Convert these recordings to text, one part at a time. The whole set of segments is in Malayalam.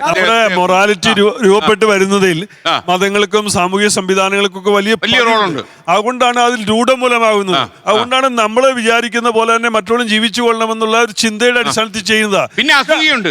നമ്മുടെ മൊറാലിറ്റി രൂപപ്പെട്ട് വരുന്നതിൽ മതങ്ങൾക്കും സാമൂഹിക സംവിധാനങ്ങൾക്കൊക്കെ വലിയ റോളുണ്ട്. അതുകൊണ്ടാണ് അതിൽ രൂഢമൂലമാകുന്നത്. അതുകൊണ്ടാണ് നമ്മൾ വിചാരിക്കുന്ന പോലെ തന്നെ മറ്റുള്ള ജീവിച്ചു കൊള്ളണമെന്നുള്ള ഒരു ചിന്തയുടെ അടിസ്ഥാനത്തിൽ ചെയ്യുന്നതാ. പിന്നെ അസൂയുണ്ട്,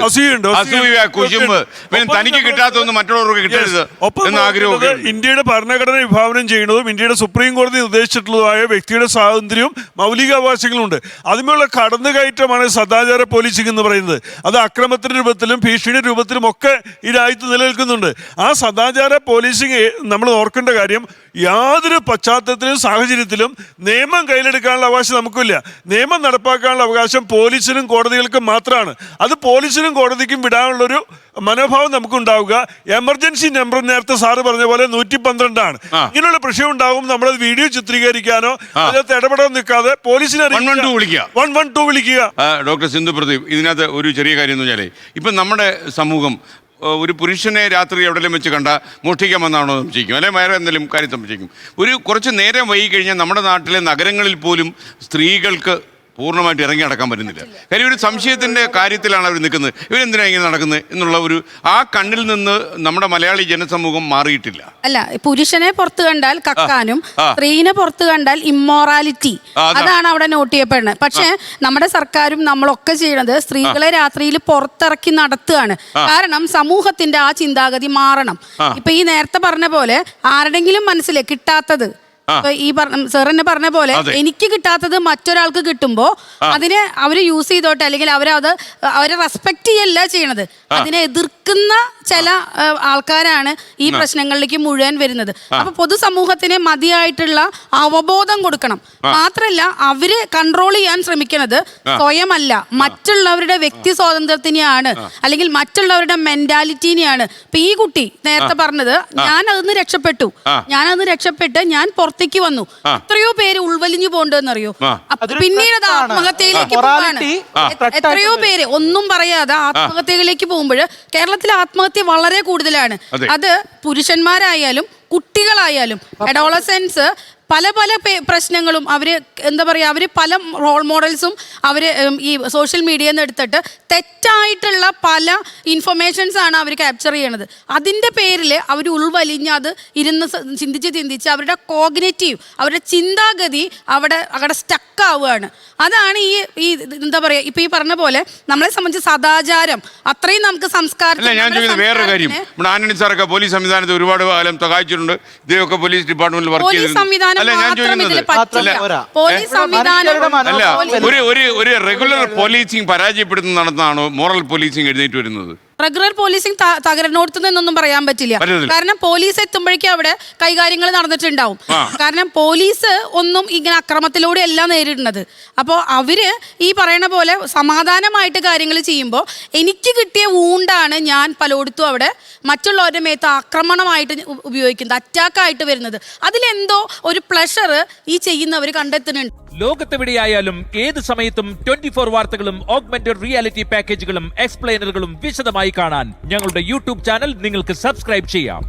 തനിക്ക് കിട്ടാത്തൊന്നും മറ്റുള്ളവർക്ക് കിട്ടരുത് എന്ന ആഗ്രഹം. ഇന്ത്യയുടെ ഭരണഘടന വിഭാവനം ചെയ്യുന്നതും ഇന്ത്യയുടെ സുപ്രീം കോടതി നിർദ്ദേശിച്ചിട്ടുള്ളതുമായ വ്യക്തിയുടെ സ്വാതന്ത്ര്യവും മൗലികാവകാശങ്ങളുണ്ട്. അതിനുള്ള കടന്നുകയറ്റമാണ് സദാചാര പോലീസിംഗ് എന്ന് പറയുന്നത്. അത് അക്രമത്തിന്റെ രൂപത്തിലും ഭീഷണിയുടെ രൂപത്തിലും ഒക്കെ ഈ രാജ്യത്ത് നിലനിൽക്കുന്നുണ്ട്. ആ സദാചാര പോലീസിംഗ് നമ്മൾ ഓർക്കേണ്ട കാര്യം, യാതൊരു പശ്ചാത്തലത്തിലും സാഹചര്യത്തിലും നിയമം കയ്യിലെടുക്കാനുള്ള അവകാശം നമുക്കില്ല. നിയമം നടപ്പാക്കാനുള്ള അവകാശം പോലീസിനും കോടതികൾക്കും മാത്രമാണ്. അത് പോലീസിനും കോടതിക്കും വിടാനുള്ളൊരു മനോഭാവം നമുക്കുണ്ടാവുക. എമർജൻസി നമ്പർ നേരത്തെ സാറ് പറഞ്ഞ പോലെ 112 ആണ്. ഇങ്ങനെയുള്ള പ്രശ്നം ഉണ്ടാകും. നമ്മളത് വീഡിയോ ചിത്രീകരിക്കാനോ അതിനകത്ത് ഇടപെടാൻ നിൽക്കാതെ പോലീസിനെ 112 വിളിക്കുക. ഡോക്ടർ സിന്ധു പ്രദീപ്, ഇതിനകത്ത് ഒരു ചെറിയ കാര്യം എന്ന് വെച്ചാൽ ഇപ്പം നമ്മുടെ സമൂഹം ഒരു പുരുഷനെ രാത്രി എവിടെയെങ്കിലും വെച്ച് കണ്ട മോഷ്ടിക്കാമെന്നാണോ സംശയിക്കും, അല്ലെങ്കിൽ വേറെ എന്തെങ്കിലും കാര്യം സംശയിക്കും. കുറച്ച് നേരം വൈകി കഴിഞ്ഞാൽ നമ്മുടെ നാട്ടിലെ നഗരങ്ങളിൽ പോലും സ്ത്രീകൾക്ക് പൂർണ്ണമായിട്ട് ഇറങ്ങി നടക്കാൻ പറ്റുന്നില്ല. കാര്യം ഒരു സംശയത്തിൻ്റെ കാര്യത്തിലാണ് അവർ നിൽക്കുന്നത്. ഇവരെന്തിനാ ഇങ്ങനെ നടക്കുന്നത് എന്നുള്ള ആ കണ്ണിൽ നിന്ന് നമ്മുടെ മലയാളി ജനസമൂഹം മാറിയിട്ടില്ല. അല്ല, പുരുഷനെ പുറത്ത് കണ്ടാൽ കക്കാനും സ്ത്രീനെ പുറത്ത് കണ്ടാൽ ഇമ്മോറാലിറ്റി, അതാണ് അവിടെ നോട്ട് ചെയ്യപ്പെടുന്നത്. പക്ഷെ നമ്മുടെ സർക്കാരും നമ്മളൊക്കെ ചെയ്യണത് സ്ത്രീകളെ രാത്രിയിൽ പുറത്തിറക്കി നടത്തുകയാണ്. കാരണം സമൂഹത്തിന്റെ ആ ചിന്താഗതി മാറണം. ഇപ്പൊ ഈ നേരത്തെ പറഞ്ഞ പോലെ ആരുടെങ്കിലും മനസ്സിൽ കിട്ടാത്തത്, ഈ സാറിന് പറഞ്ഞ പോലെ എനിക്ക് കിട്ടാത്തത് മറ്റൊരാൾക്ക് കിട്ടുമ്പോ അതിനെ അവര് യൂസ് ചെയ്തോട്ടെ, അല്ലെങ്കിൽ അവരെ റെസ്പെക്ട് ചെയ്യല്ല ചെയ്യണത്, അതിനെ എതിർക്കുന്ന ചില ആൾക്കാരാണ് ഈ പ്രശ്നങ്ങളിലേക്ക് മുഴുവൻ വരുന്നത്. അപ്പൊ പൊതുസമൂഹത്തിന് മതിയായിട്ടുള്ള അവബോധം കൊടുക്കണം. മാത്രല്ല അവര് കൺട്രോൾ ചെയ്യാൻ ശ്രമിക്കുന്നത് സ്വയമല്ല, മറ്റുള്ളവരുടെ വ്യക്തി സ്വാതന്ത്ര്യത്തിനെയാണ്, അല്ലെങ്കിൽ മറ്റുള്ളവരുടെ മെന്റാലിറ്റിനെയാണ്. ഇപ്പൊ ഈ കുട്ടി നേരത്തെ പറഞ്ഞത്, ഞാനതിന്ന് രക്ഷപ്പെട്ട് ഞാൻ പുറത്തേക്ക് വന്നു. എത്രയോ പേര് ഉൾവലിഞ്ഞു പോകണ്ടെന്നറിയോ? പിന്നീട് അത് ആത്മഹത്യയിലേക്ക് പോകാണ്. എത്രയോ പേര് ഒന്നും പറയാതെ ആത്മഹത്യകളിലേക്ക് പോകുമ്പോൾ കേരളത്തിലെ ആത്മഹത്യ വളരെ കൂടുതലാണ്. അത് പുരുഷന്മാരായാലും കുട്ടികളായാലും അഡോളസെൻസ് പല പ്രശ്നങ്ങളും അവര് എന്താ പറയുക, അവര് പല റോൾ മോഡൽസും അവര് ഈ സോഷ്യൽ മീഡിയയിൽ നിന്ന് എടുത്തിട്ട് തെറ്റായിട്ടുള്ള പല ഇൻഫർമേഷൻസ് ആണ് അവർ ക്യാപ്ചർ ചെയ്യണത്. അതിൻ്റെ പേരിൽ അവർ ഉൾവലിഞ്ഞ് അത് ഇരുന്ന് ചിന്തിച്ച് അവരുടെ കോഗ്നേറ്റീവ്, അവരുടെ ചിന്താഗതി അവിടെ സ്റ്റക്ക് ആവുകയാണ്. അതാണ് ഈ എന്താ പറയുക, ഇപ്പൊ ഈ പറഞ്ഞ പോലെ നമ്മളെ സംബന്ധിച്ച് സദാചാരം അത്രയും നമുക്ക് സംസ്കാരം. ഞാൻ ചോദിക്കുന്നത് വേറൊരു കാര്യം, നമ്മുടെ ആന്റണി സാറൊക്കെ പോലീസ് സംവിധാനത്തെ ഒരുപാട് കാലം സഹായിച്ചിട്ടുണ്ട്. ഇദ്ദേഹമൊക്കെ പോലീസ് ഡിപ്പാർട്ട്മെന്റിൽ വർക്ക് ചെയ്തിട്ടുണ്ട്. ഒരു റെഗുലർ പോലീസിംഗ് പരാജയപ്പെടുന്നതാണെന്നാണോ മോറൽ പോലീസിംഗ് എഴുന്നേറ്റ് വരുന്നത്? റെഗുലർ പോലീസിംഗ് തകർന്നോടത്ത് നിന്നൊന്നും പറയാൻ പറ്റില്ല. കാരണം പോലീസ് എത്തുമ്പോഴേക്കും അവിടെ കൈകാര്യങ്ങൾ നടന്നിട്ടുണ്ടാവും. കാരണം പോലീസ് ഒന്നും ഇങ്ങനെ അക്രമത്തിലൂടെ അല്ല നേരിടുന്നത്. അപ്പോൾ അവര് ഈ പറയുന്ന പോലെ സമാധാനമായിട്ട് കാര്യങ്ങൾ ചെയ്യുമ്പോൾ എനിക്ക് കിട്ടിയ വൂണ്ടാണ് ഞാൻ പലയിടത്തും അവിടെ മറ്റുള്ളവരുടെ മേത്ത് ആക്രമണമായിട്ട് ഉപയോഗിക്കുന്നത്, അറ്റാക്കായിട്ട് വരുന്നത്. അതിലെന്തോ ഒരു പ്ലഷർ ഈ ചെയ്യുന്നവർ കണ്ടെത്തുന്നുണ്ട്. ലോകത്തെവിടെയായാലും ഏത് സമയത്തും 24 വാർത്തകളും ഓഗ്മെന്റഡ് റിയാലിറ്റി പാക്കേജുകളും എക്സ്പ്ലെയിനറുകളും വിശദമായി കാണാൻ ഞങ്ങളുടെ യൂട്യൂബ് ചാനൽ നിങ്ങൾക്ക് സബ്സ്ക്രൈബ് ചെയ്യാം.